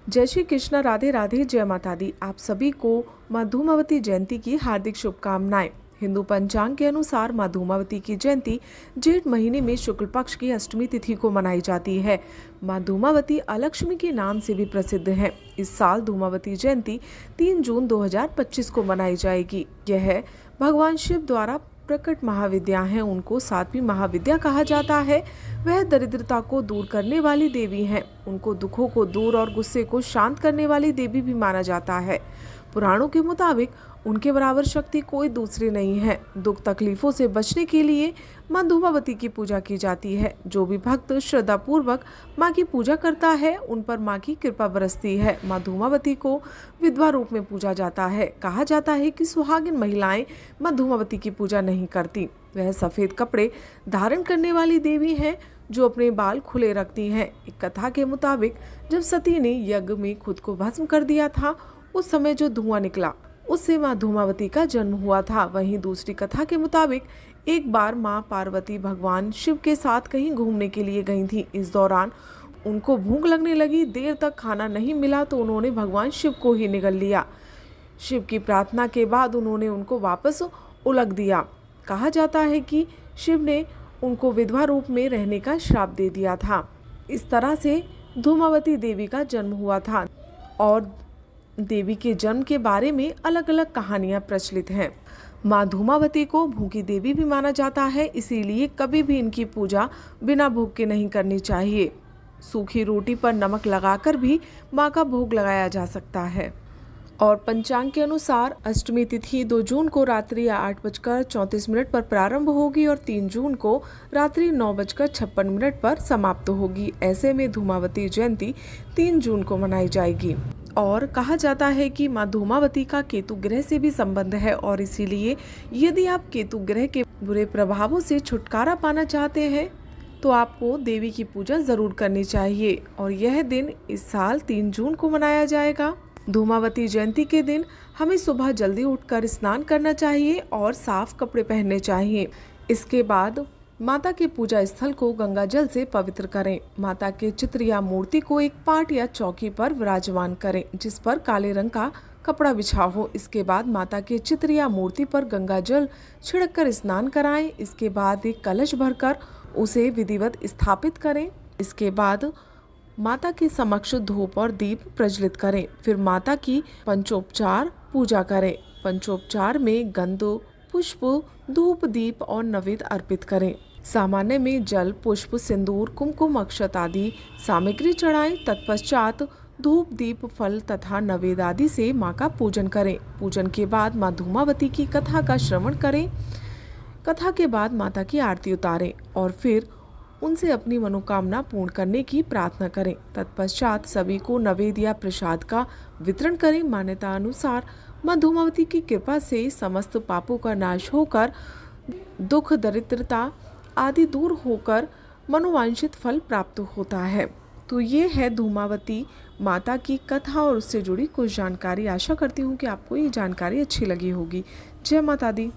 जय श्री कृष्णा, राधे राधे, जय माता दी। आप सभी को माँ धूमावती जयंती की हार्दिक शुभकामनाएं। हिंदू पंचांग के अनुसार माँ धूमावती की जयंती जेठ महीने में शुक्ल पक्ष की अष्टमी तिथि को मनाई जाती है। माँ धूमावती अलक्ष्मी के नाम से भी प्रसिद्ध है। इस साल धूमावती जयंती 3 जून 2025 को मनाई जाएगी। यह भगवान शिव द्वारा प्रकट महाविद्या हैं, उनको सातवीं महाविद्या कहा जाता है। वह दरिद्रता को दूर करने वाली देवी हैं। उनको दुखों को दूर और गुस्से को शांत करने वाली देवी भी माना जाता है। पुराणों के मुताबिक उनके बराबर शक्ति कोई दूसरी नहीं है। दुख तकलीफों से बचने के लिए माँ धूमावती की पूजा की जाती है। जो भी भक्त श्रद्धा पूर्वक माँ की पूजा करता है, उन पर माँ की कृपा बरसती है। माँ धूमावती को विधवा रूप में पूजा जाता है। कहा जाता है कि सुहागिन महिलाएं माँ धूमावती की पूजा नहीं करती। वह सफेद कपड़े धारण करने वाली देवी है जो अपने बाल खुले रखती हैं। एक कथा के मुताबिक जब सती ने यज्ञ में खुद को भस्म कर दिया था, उस समय जो धुआं निकला उससे माँ धूमावती का जन्म हुआ था। वहीं दूसरी कथा के मुताबिक एक बार माँ पार्वती भगवान शिव के साथ कहीं घूमने के लिए गई थी। इस दौरान उनको भूख लगने लगी। देर तक खाना नहीं मिला तो उन्होंने भगवान शिव को ही निगल लिया। शिव की प्रार्थना के बाद उन्होंने उनको वापस उलग दिया। कहा जाता है कि शिव ने उनको विधवा रूप में रहने का श्राप दे दिया था। इस तरह से धूमावती देवी का जन्म हुआ था और देवी के जन्म के बारे में अलग अलग कहानियां प्रचलित हैं। माँ धूमावती को भूखी देवी भी माना जाता है, इसीलिए कभी भी इनकी पूजा बिना भूख के नहीं करनी चाहिए। सूखी रोटी पर नमक लगाकर भी माँ का भोग लगाया जा सकता है। और पंचांग के अनुसार अष्टमी तिथि 2 जून को रात्रि 8:34 पर प्रारंभ होगी और 3 जून को रात्रि 9:56 पर समाप्त होगी। ऐसे में धूमावती जयंती 3 जून को मनाई जाएगी। और कहा जाता है कि माँ धूमावती का केतु ग्रह से भी संबंध है और इसीलिए यदि आप केतु ग्रह के बुरे प्रभावों से छुटकारा पाना चाहते हैं तो आपको देवी की पूजा जरूर करनी चाहिए। और यह दिन इस साल 3 जून को मनाया जाएगा। धूमावती जयंती के दिन हमें सुबह जल्दी उठकर स्नान करना चाहिए और साफ कपड़े पहनने चाहिए। इसके बाद माता के पूजा स्थल को गंगा जल से पवित्र करें। माता के चित्र या मूर्ति को एक पाट या चौकी पर विराजमान करें जिस पर काले रंग का कपड़ा बिछा हो। इसके बाद माता के चित्र या मूर्ति पर गंगा जल छिड़ककर स्नान कराएं। इसके बाद एक कलश भरकर उसे विधिवत स्थापित करें। इसके बाद माता के समक्ष धूप और दीप प्रज्वलित करें। फिर माता की पंचोपचार पूजा करें। पंचोपचार में गंध, पुष्प, धूप, दीप और नैवेद्य अर्पित करें। सामान्य में जल, पुष्प, सिंदूर, कुमकुम, अक्षत आदि सामग्री चढ़ाएं। तत्पश्चात धूप, दीप, फल तथा नैवेद्य आदि से माँ का पूजन करें। पूजन के बाद माँ धूमावती की कथा का श्रवण करें। कथा के बाद माता की आरती उतारें और फिर उनसे अपनी मनोकामना पूर्ण करने की प्रार्थना करें। तत्पश्चात सभी को नैवेद्य या प्रसाद का वितरण करें। मान्यता अनुसार माँ धूमावती की कृपा से समस्त पापों का नाश होकर दुख, दरिद्रता आदि दूर होकर मनोवांछित फल प्राप्त होता है। तो ये है धूमावती माता की कथा और उससे जुड़ी कुछ जानकारी। आशा करती हूँ कि आपको ये जानकारी अच्छी लगी होगी। जय माता दी।